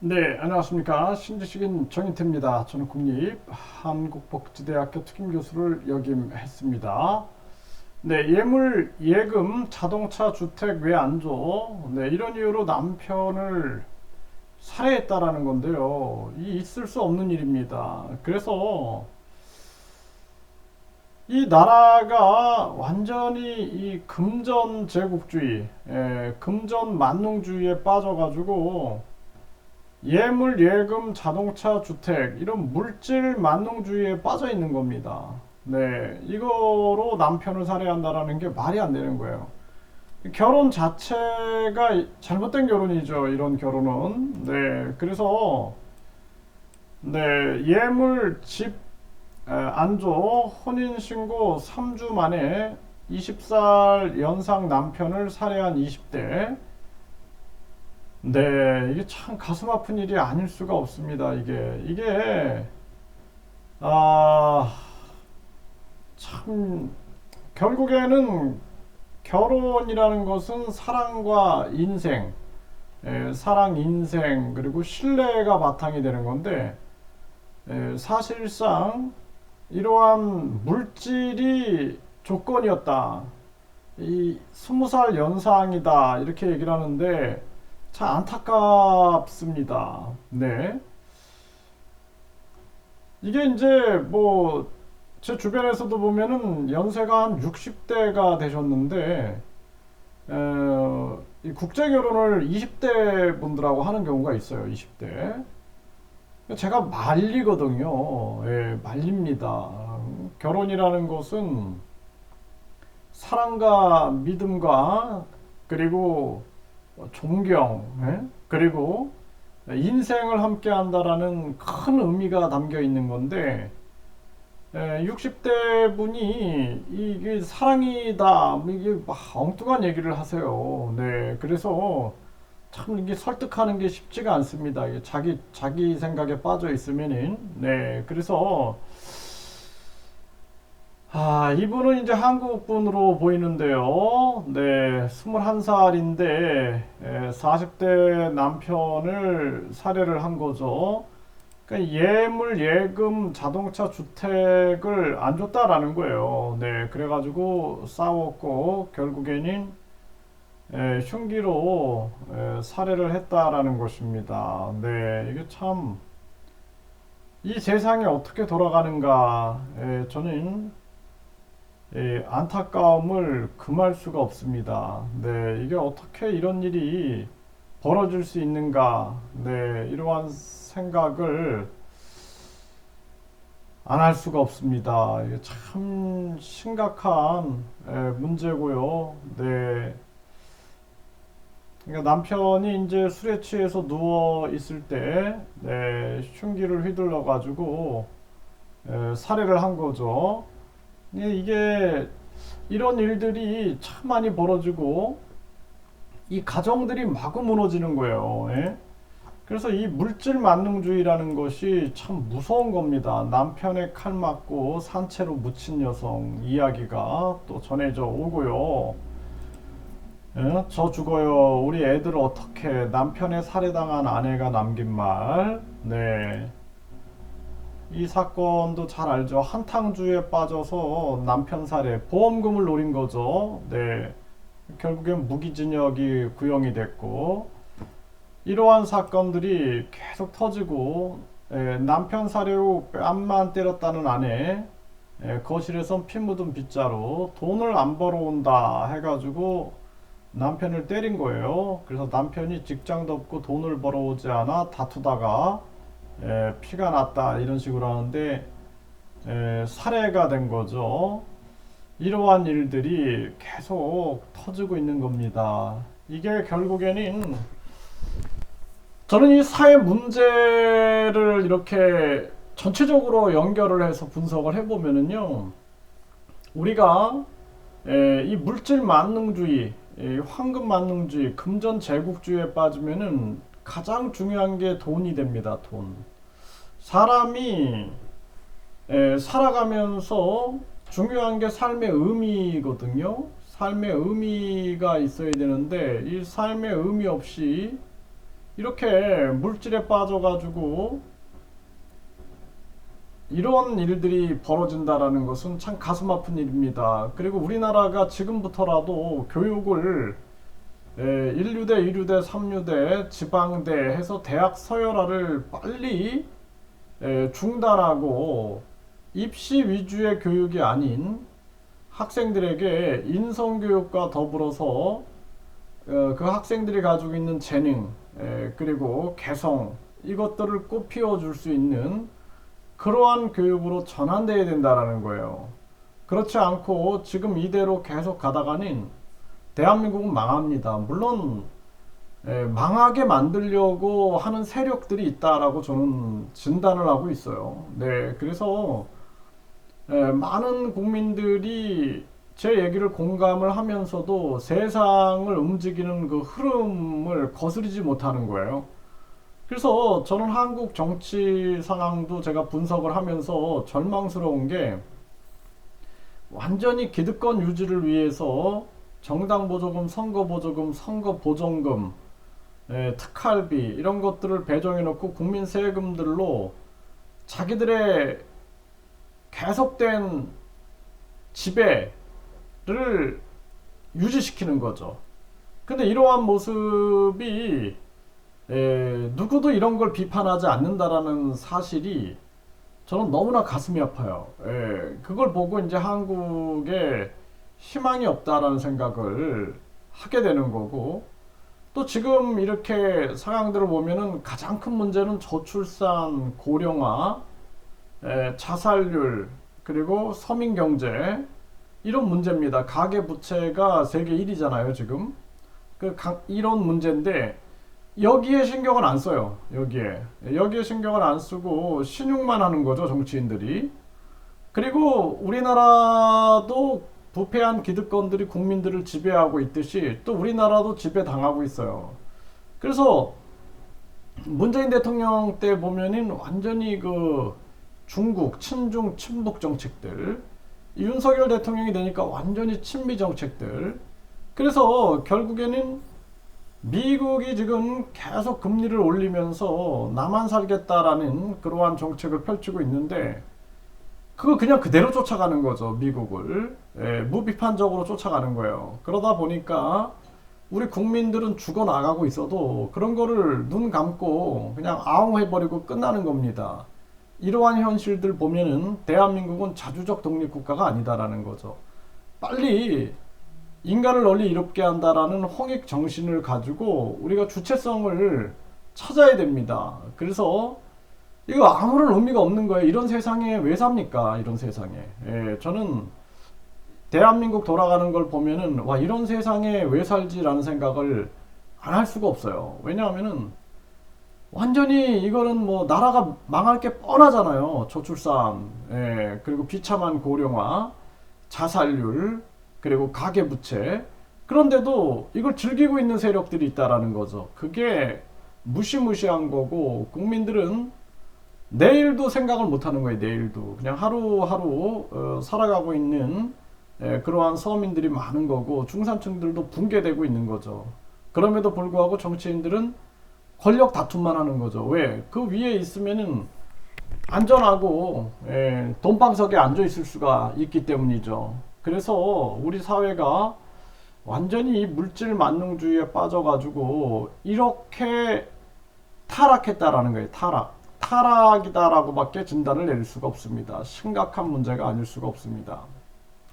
네, 안녕하십니까. 신지식인 정인태입니다. 저는 국립한국복지대학교 특임교수를 역임했습니다. 네, 예물, 예금, 자동차, 주택 왜 안 줘? 네, 이런 이유로 남편을 살해했다라는 건데요. 이 있을 수 없는 일입니다. 그래서 이 나라가 완전히 이 금전 제국주의, 금전 만능주의에 빠져가지고 예물, 예금, 자동차, 주택 이런 물질 만능주의에 빠져 있는 겁니다. 네, 이거로 남편을 살해한다라는 게 말이 안 되는 거예요. 결혼 자체가 잘못된 결혼이죠. 이런 결혼은. 네, 그래서 네, 예물, 집, 안조, 혼인신고 3주 만에 20살 연상 남편을 살해한 20대. 네, 이게 참 가슴 아픈 일이 아닐 수가 없습니다. 이게, 아, 참, 결국에는 결혼이라는 것은 사랑과 인생, 사랑, 인생, 그리고 신뢰가 바탕이 되는 건데, 사실상 이러한 물질이 조건이었다. 이 20살 연상이다. 이렇게 얘기를 하는데, 참 안타깝습니다. 네. 이게 이제 뭐 제 주변에서도 보면은 연세가 한 60대가 되셨는데 이 국제 결혼을 20대 분들하고 하는 경우가 있어요. 20대. 제가 말리거든요. 예, 말립니다. 결혼이라는 것은 사랑과 믿음과 그리고 존경, 그리고 인생을 함께 한다라는 큰 의미가 담겨 있는 건데, 60대 분이 이게 사랑이다, 뭐 이게 막 엉뚱한 얘기를 하세요. 네, 그래서 참 이게 설득하는 게 쉽지가 않습니다. 이게 자기 생각에 빠져 있으면은, 네, 그래서 이분은 이제 한국 분으로 보이는데요. 네, 21살인데 40대 남편을 살해를 한 거죠. 그러니까 예물, 예금, 자동차, 주택을 안 줬다라는 거예요. 네, 그래가지고 싸웠고 결국에는 흉기로 살해를 했다라는 것입니다. 네, 이게 참 이 세상이 어떻게 돌아가는가? 저는 안타까움을 금할 수가 없습니다. 네, 이게 어떻게 이런 일이 벌어질 수 있는가? 네, 이러한 생각을 안 할 수가 없습니다. 이게 참 심각한 문제고요. 네, 그러니까 남편이 이제 술에 취해서 누워 있을 때, 네, 흉기를 휘둘러 가지고 살해를 한 거죠. 이게 이런 일들이 참 많이 벌어지고 이 가정들이 마구 무너지는 거예요. 예? 그래서 이 물질 만능주의라는 것이 참 무서운 겁니다. 남편의 칼 맞고 산채로 묻힌 여성 이야기가 또 전해져 오고요. 예? 저 죽어요. 우리 애들 어떻게 남편의 살해당한 아내가 남긴 말. 네. 이 사건도 잘 알죠. 한탕주의에 빠져서 남편 살해, 보험금을 노린 거죠. 네. 결국엔 무기징역이 구형이 됐고, 이러한 사건들이 계속 터지고, 남편 살해 후 뺨만 때렸다는 아내, 거실에선 피 묻은 빗자루, 돈을 안 벌어온다 해가지고 남편을 때린 거예요. 그래서 남편이 직장도 없고 돈을 벌어오지 않아 다투다가 피가 났다 이런 식으로 하는데 살해가 된 거죠. 이러한 일들이 계속 터지고 있는 겁니다. 이게 결국에는 저는 이 사회 문제를 이렇게 전체적으로 연결을 해서 분석을 해보면은요, 우리가 이 물질 만능주의, 황금 만능주의, 금전 제국주의에 빠지면은 가장 중요한 게 돈이 됩니다. 돈. 사람이 살아가면서 중요한 게 삶의 의미거든요. 삶의 의미가 있어야 되는데 이 삶의 의미 없이 이렇게 물질에 빠져가지고 이런 일들이 벌어진다라는 것은 참 가슴 아픈 일입니다. 그리고 우리나라가 지금부터라도 교육을 1류대, 2류대, 3류대, 지방대 해서 대학 서열화를 빨리 중단하고 입시 위주의 교육이 아닌 학생들에게 인성교육과 더불어서 그 학생들이 가지고 있는 재능 그리고 개성 이것들을 꽃피워 줄 수 있는 그러한 교육으로 전환돼야 된다라는 거예요. 그렇지 않고 지금 이대로 계속 가다가는 대한민국은 망합니다. 물론 망하게 만들려고 하는 세력들이 있다라고 저는 진단을 하고 있어요. 네, 그래서 많은 국민들이 제 얘기를 공감을 하면서도 세상을 움직이는 그 흐름을 거스르지 못하는 거예요. 그래서 저는 한국 정치 상황도 제가 분석을 하면서 절망스러운 게 완전히 기득권 유지를 위해서 정당 보조금, 선거 보조금, 선거 보정금, 특할비 이런 것들을 배정해 놓고 국민 세금들로 자기들의 계속된 지배를 유지시키는 거죠. 근데 이러한 모습이 누구도 이런 걸 비판하지 않는다라는 사실이 저는 너무나 가슴이 아파요. 그걸 보고 이제 한국에 희망이 없다라는 생각을 하게 되는 거고, 또 지금 이렇게 상황들을 보면은 가장 큰 문제는 저출산, 고령화, 자살률, 그리고 서민 경제 이런 문제입니다. 가계 부채가 세계 1위잖아요, 지금. 이런 문제인데 여기에 신경을 안 써요. 여기에 신경을 안 쓰고 신용만 하는 거죠, 정치인들이. 그리고 우리나라도 부패한 기득권들이 국민들을 지배하고 있듯이 또 우리나라도 지배당하고 있어요. 그래서 문재인 대통령 때 보면은 완전히 그 중국, 친중, 친북 정책들, 윤석열 대통령이 되니까 완전히 친미 정책들. 그래서 결국에는 미국이 지금 계속 금리를 올리면서 나만 살겠다라는 그러한 정책을 펼치고 있는데 그거 그냥 그대로 쫓아가는 거죠. 미국을 무비판적으로 쫓아가는 거예요. 그러다 보니까 우리 국민들은 죽어나가고 있어도 그런 거를 눈 감고 그냥 아웅해버리고 끝나는 겁니다. 이러한 현실들 보면은 대한민국은 자주적 독립국가가 아니다라는 거죠. 빨리 인간을 널리 이롭게 한다라는 홍익 정신을 가지고 우리가 주체성을 찾아야 됩니다. 그래서 이거 아무런 의미가 없는 거예요. 이런 세상에 왜 삽니까? 이런 세상에. 저는 대한민국 돌아가는 걸 보면은 와 이런 세상에 왜 살지라는 생각을 안 할 수가 없어요. 왜냐하면은 완전히 이거는 뭐 나라가 망할 게 뻔하잖아요. 저출산, 그리고 비참한 고령화, 자살률, 그리고 가계부채. 그런데도 이걸 즐기고 있는 세력들이 있다라는 거죠. 그게 무시무시한 거고 국민들은 내일도 생각을 못하는 거예요. 내일도 그냥 하루하루 살아가고 있는 그러한 서민들이 많은 거고 중산층들도 붕괴되고 있는 거죠. 그럼에도 불구하고 정치인들은 권력 다툼만 하는 거죠. 왜? 그 위에 있으면은 안전하고 돈방석에 앉아 있을 수가 있기 때문이죠. 그래서 우리 사회가 완전히 물질 만능주의에 빠져가지고 이렇게 타락했다라는 거예요. 타락이다라고밖에 진단을 내릴 수가 없습니다. 심각한 문제가 아닐 수가 없습니다.